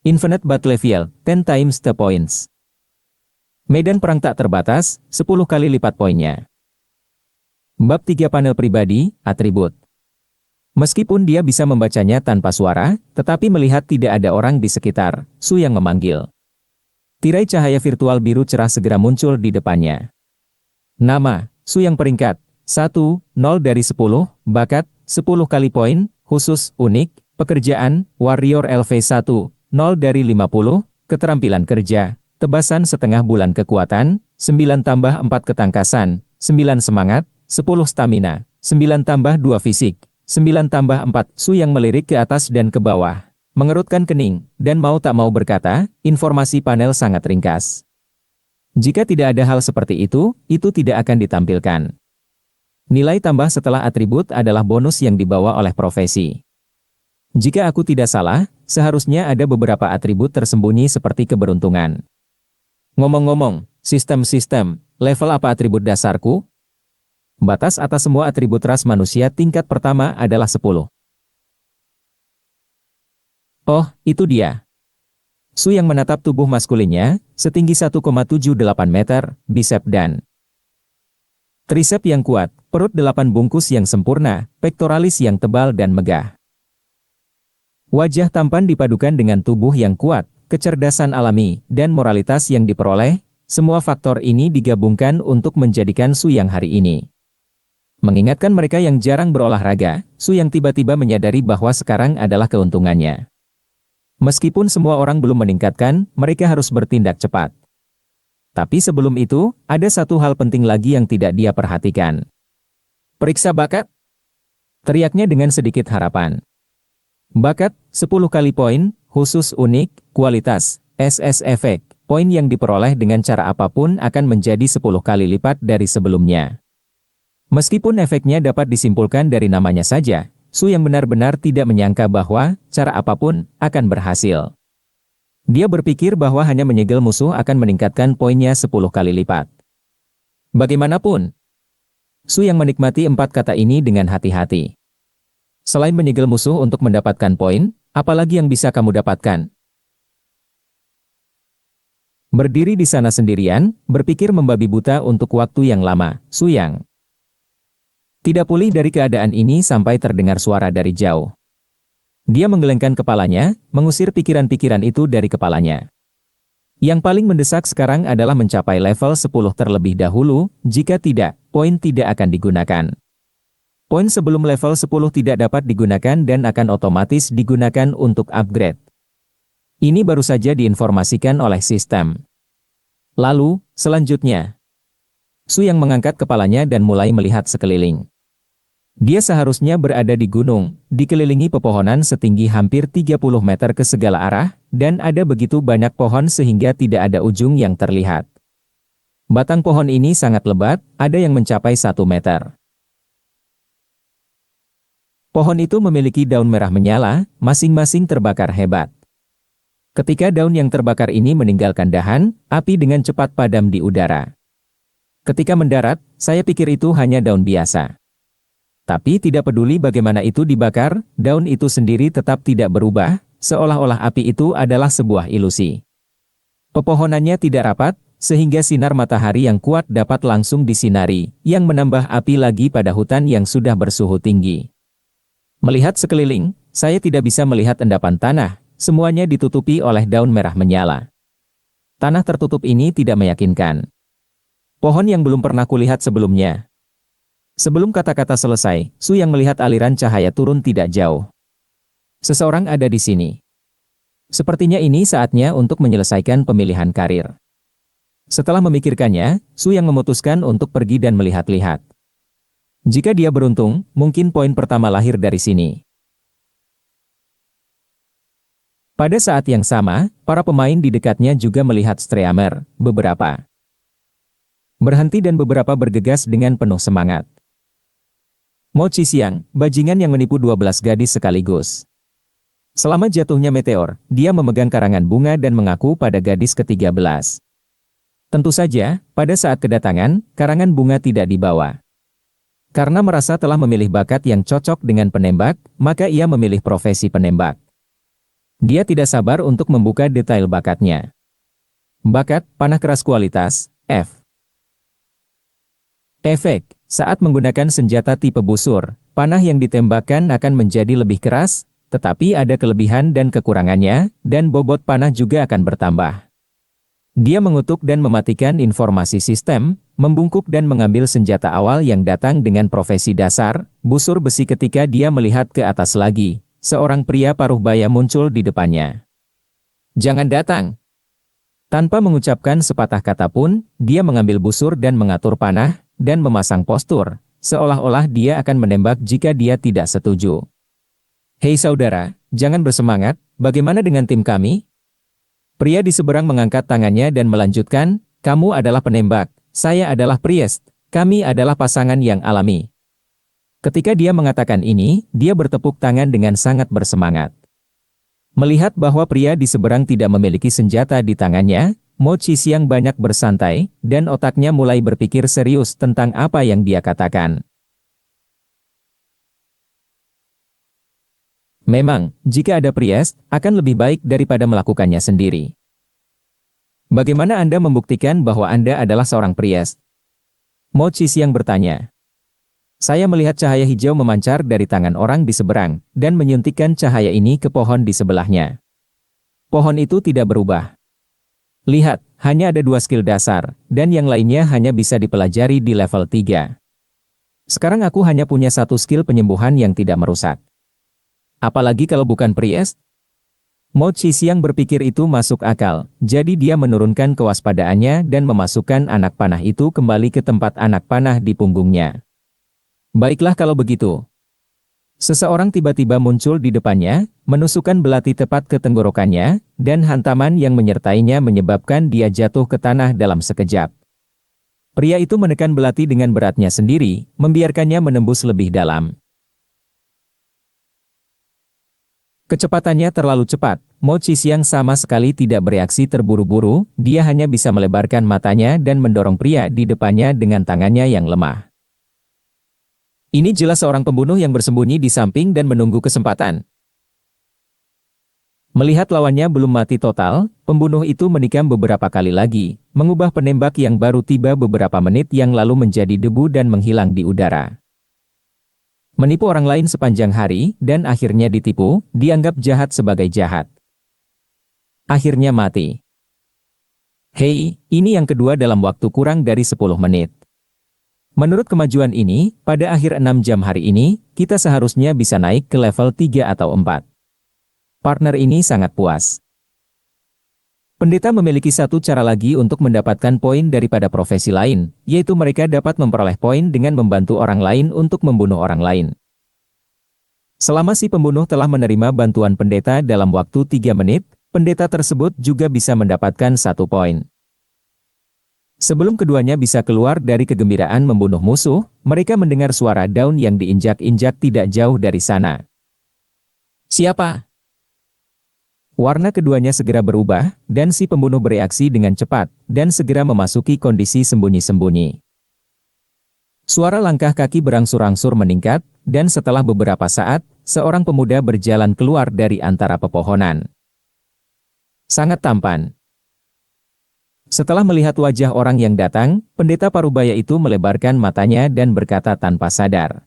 Infinite Battle Level, 10 times the points. Medan perang tak terbatas, 10 kali lipat poinnya. Bab 3 panel pribadi, atribut. Meskipun dia bisa membacanya tanpa suara, tetapi melihat tidak ada orang di sekitar, Su yang memanggil. Tirai cahaya virtual biru cerah segera muncul di depannya. Nama, Su yang peringkat 1, 0 dari 10, bakat, 10 kali poin, khusus, unik, pekerjaan, Warrior LV1, 0 dari 50, keterampilan kerja, tebasan setengah bulan kekuatan, 9 tambah 4 ketangkasan, 9 semangat, 10 stamina, 9 tambah 2 fisik, 9 tambah 4, Su yang melirik ke atas dan ke bawah, mengerutkan kening, dan mau tak mau berkata, informasi panel sangat ringkas. Jika tidak ada hal seperti itu tidak akan ditampilkan. Nilai tambah setelah atribut adalah bonus yang dibawa oleh profesi. Jika aku tidak salah, seharusnya ada beberapa atribut tersembunyi seperti keberuntungan. Ngomong-ngomong, sistem-sistem, level apa atribut dasarku? Batas atas semua atribut ras manusia tingkat pertama adalah 10. Oh, itu dia. Su yang menatap tubuh maskulinnya, setinggi 1,78 meter, bisep dan trisep yang kuat, perut 8 bungkus yang sempurna, pektoralis yang tebal dan megah. Wajah tampan dipadukan dengan tubuh yang kuat, kecerdasan alami, dan moralitas yang diperoleh, semua faktor ini digabungkan untuk menjadikan Su yang hari ini. Mengingatkan mereka yang jarang berolahraga, Su yang tiba-tiba menyadari bahwa sekarang adalah keuntungannya. Meskipun semua orang belum meningkatkan, mereka harus bertindak cepat. Tapi sebelum itu, ada satu hal penting lagi yang tidak dia perhatikan. Periksa bakat? Teriaknya dengan sedikit harapan. Bakat, 10 kali poin, khusus unik, kualitas, SS efek, poin yang diperoleh dengan cara apapun akan menjadi 10 kali lipat dari sebelumnya. Meskipun efeknya dapat disimpulkan dari namanya saja, Su yang benar-benar tidak menyangka bahwa cara apapun akan berhasil. Dia berpikir bahwa hanya menyegel musuh akan meningkatkan poinnya 10 kali lipat. Bagaimanapun, Su yang menikmati 4 kata ini dengan hati-hati. Selain menyegel musuh untuk mendapatkan poin, apalagi yang bisa kamu dapatkan? Berdiri di sana sendirian, berpikir membabi buta untuk waktu yang lama, Su yang tidak pulih dari keadaan ini sampai terdengar suara dari jauh. Dia menggelengkan kepalanya, mengusir pikiran-pikiran itu dari kepalanya. Yang paling mendesak sekarang adalah mencapai level 10 terlebih dahulu, jika tidak, poin tidak akan digunakan. Poin sebelum level 10 tidak dapat digunakan dan akan otomatis digunakan untuk upgrade. Ini baru saja diinformasikan oleh sistem. Lalu, selanjutnya, Su yang mengangkat kepalanya dan mulai melihat sekeliling. Dia seharusnya berada di gunung, dikelilingi pepohonan setinggi hampir 30 meter ke segala arah, dan ada begitu banyak pohon sehingga tidak ada ujung yang terlihat. Batang pohon ini sangat lebat, ada yang mencapai 1 meter. Pohon itu memiliki daun merah menyala, masing-masing terbakar hebat. Ketika daun yang terbakar ini meninggalkan dahan, api dengan cepat padam di udara. Ketika mendarat, saya pikir itu hanya daun biasa. Tapi tidak peduli bagaimana itu dibakar, daun itu sendiri tetap tidak berubah, seolah-olah api itu adalah sebuah ilusi. Pepohonannya tidak rapat, sehingga sinar matahari yang kuat dapat langsung disinari, yang menambah api lagi pada hutan yang sudah bersuhu tinggi. Melihat sekeliling, saya tidak bisa melihat endapan tanah, semuanya ditutupi oleh daun merah menyala. Tanah tertutup ini tidak meyakinkan. Pohon yang belum pernah kulihat sebelumnya. Sebelum kata-kata selesai, Su yang melihat aliran cahaya turun tidak jauh. Seseorang ada di sini. Sepertinya ini saatnya untuk menyelesaikan pemilihan karir. Setelah memikirkannya, Su yang memutuskan untuk pergi dan melihat-lihat. Jika dia beruntung, mungkin poin pertama lahir dari sini. Pada saat yang sama, para pemain di dekatnya juga melihat Streamer, beberapa berhenti dan beberapa bergegas dengan penuh semangat. Mo Qisiang, bajingan yang menipu 12 gadis sekaligus. Selama jatuhnya meteor, dia memegang karangan bunga dan mengaku pada gadis ke-13. Tentu saja, pada saat kedatangan, karangan bunga tidak dibawa. Karena merasa telah memilih bakat yang cocok dengan penembak, maka ia memilih profesi penembak. Dia tidak sabar untuk membuka detail bakatnya. Bakat, panah keras kualitas, F. Efek, saat menggunakan senjata tipe busur, panah yang ditembakkan akan menjadi lebih keras, tetapi ada kelebihan dan kekurangannya, dan bobot panah juga akan bertambah. Dia mengutuk dan mematikan informasi sistem, membungkuk dan mengambil senjata awal yang datang dengan profesi dasar, busur besi ketika dia melihat ke atas lagi. Seorang pria paruh baya muncul di depannya. Jangan datang. Tanpa mengucapkan sepatah kata pun, dia mengambil busur dan mengatur panah, dan memasang postur, seolah-olah dia akan menembak jika dia tidak setuju. Hei saudara, jangan bersemangat, bagaimana dengan tim kami? Pria di seberang mengangkat tangannya dan melanjutkan, kamu adalah penembak, saya adalah priest, kami adalah pasangan yang alami. Ketika dia mengatakan ini, dia bertepuk tangan dengan sangat bersemangat. Melihat bahwa pria di seberang tidak memiliki senjata di tangannya, Mo Qisiang banyak bersantai, dan otaknya mulai berpikir serius tentang apa yang dia katakan. Memang, jika ada priest, akan lebih baik daripada melakukannya sendiri. Bagaimana Anda membuktikan bahwa Anda adalah seorang priest? Mo Qisiang bertanya. Saya melihat cahaya hijau memancar dari tangan orang di seberang, dan menyuntikkan cahaya ini ke pohon di sebelahnya. Pohon itu tidak berubah. Lihat, hanya ada 2 skill dasar, dan yang lainnya hanya bisa dipelajari di level 3. Sekarang aku hanya punya 1 skill penyembuhan yang tidak merusak. Apalagi kalau bukan priest? Mo Qisiang berpikir itu masuk akal, jadi dia menurunkan kewaspadaannya dan memasukkan anak panah itu kembali ke tempat anak panah di punggungnya. Baiklah kalau begitu. Seseorang tiba-tiba muncul di depannya, menusukkan belati tepat ke tenggorokannya, dan hantaman yang menyertainya menyebabkan dia jatuh ke tanah dalam sekejap. Pria itu menekan belati dengan beratnya sendiri, membiarkannya menembus lebih dalam. Kecepatannya terlalu cepat, Mo Qisiang sama sekali tidak bereaksi terburu-buru, dia hanya bisa melebarkan matanya dan mendorong pria di depannya dengan tangannya yang lemah. Ini jelas seorang pembunuh yang bersembunyi di samping dan menunggu kesempatan. Melihat lawannya belum mati total, pembunuh itu menikam beberapa kali lagi, mengubah penembak yang baru tiba beberapa menit yang lalu menjadi debu dan menghilang di udara. Menipu orang lain sepanjang hari, dan akhirnya ditipu, dianggap jahat sebagai jahat. Akhirnya mati. Hei, ini yang kedua dalam waktu kurang dari 10 menit. Menurut kemajuan ini, pada akhir 6 jam hari ini, kita seharusnya bisa naik ke level 3 atau 4. Partner ini sangat puas. Pendeta memiliki satu cara lagi untuk mendapatkan poin daripada profesi lain, yaitu mereka dapat memperoleh poin dengan membantu orang lain untuk membunuh orang lain. Selama si pembunuh telah menerima bantuan pendeta dalam waktu 3 menit, pendeta tersebut juga bisa mendapatkan 1 poin. Sebelum keduanya bisa keluar dari kegembiraan membunuh musuh, mereka mendengar suara daun yang diinjak-injak tidak jauh dari sana. Siapa? Warna keduanya segera berubah, dan si pembunuh bereaksi dengan cepat, dan segera memasuki kondisi sembunyi-sembunyi. Suara langkah kaki berangsur-angsur meningkat, dan setelah beberapa saat, seorang pemuda berjalan keluar dari antara pepohonan. Sangat tampan. Setelah melihat wajah orang yang datang, pendeta parubaya itu melebarkan matanya dan berkata tanpa sadar,